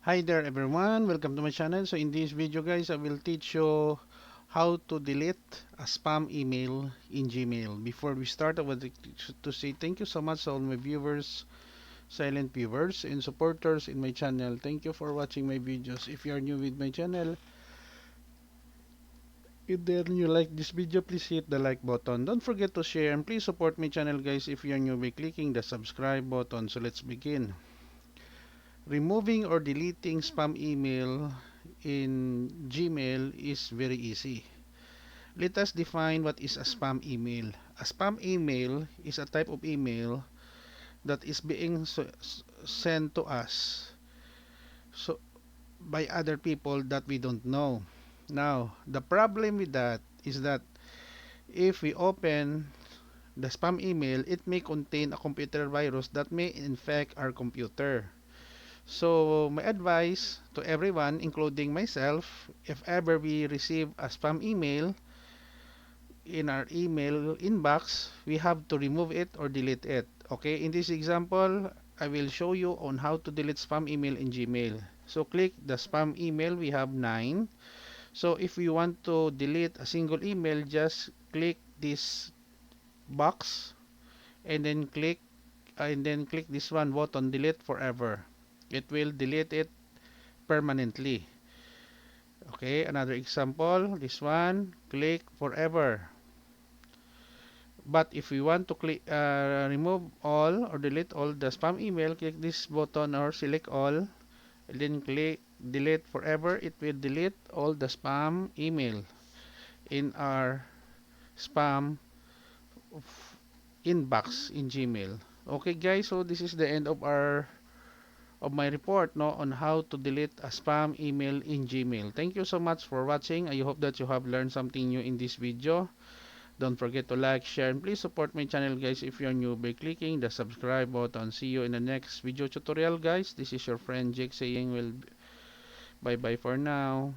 Hi there everyone, welcome to my channel. So in this video guys, I will teach you how to delete a spam email in Gmail. Before we start, I would like to say thank you so much to all my viewers, silent viewers and supporters in my channel. Thank you for watching my videos. If you are new with my channel, if then you like this video, please hit the like button. Don't forget to share and please support my channel guys if you are new by clicking the subscribe button. So let's begin. Removing or deleting spam email in Gmail is very easy. Let us define what is a spam email. A spam email is a type of email that is being sent to us so by other people that we don't know. Now, the problem with that is that if we open the spam email, it may contain a computer virus that may infect our computer. So, my advice to everyone, including myself, if ever we receive a spam email in our email inbox, we have to remove it or delete it. Okay, in this example, I will show you on how to delete spam email in Gmail. So, click the spam email, we have 9. So, if you want to delete a single email, just click this box and then click this one button, delete forever. It will delete it permanently. Okay, another example, this one, click forever. But if we want to remove all or delete all the spam email, click this button or select all, and then click delete forever. It will delete all the spam email in our spam inbox in Gmail. Okay guys, so this is the end of my report no on how to delete a spam email in Gmail. Thank you so much for watching. I hope that you have learned something new in this video. Don't forget to like, share, and please support my channel guys if you're new by clicking the subscribe button. See you in the next video tutorial guys. This is your friend Jake saying well bye bye for now.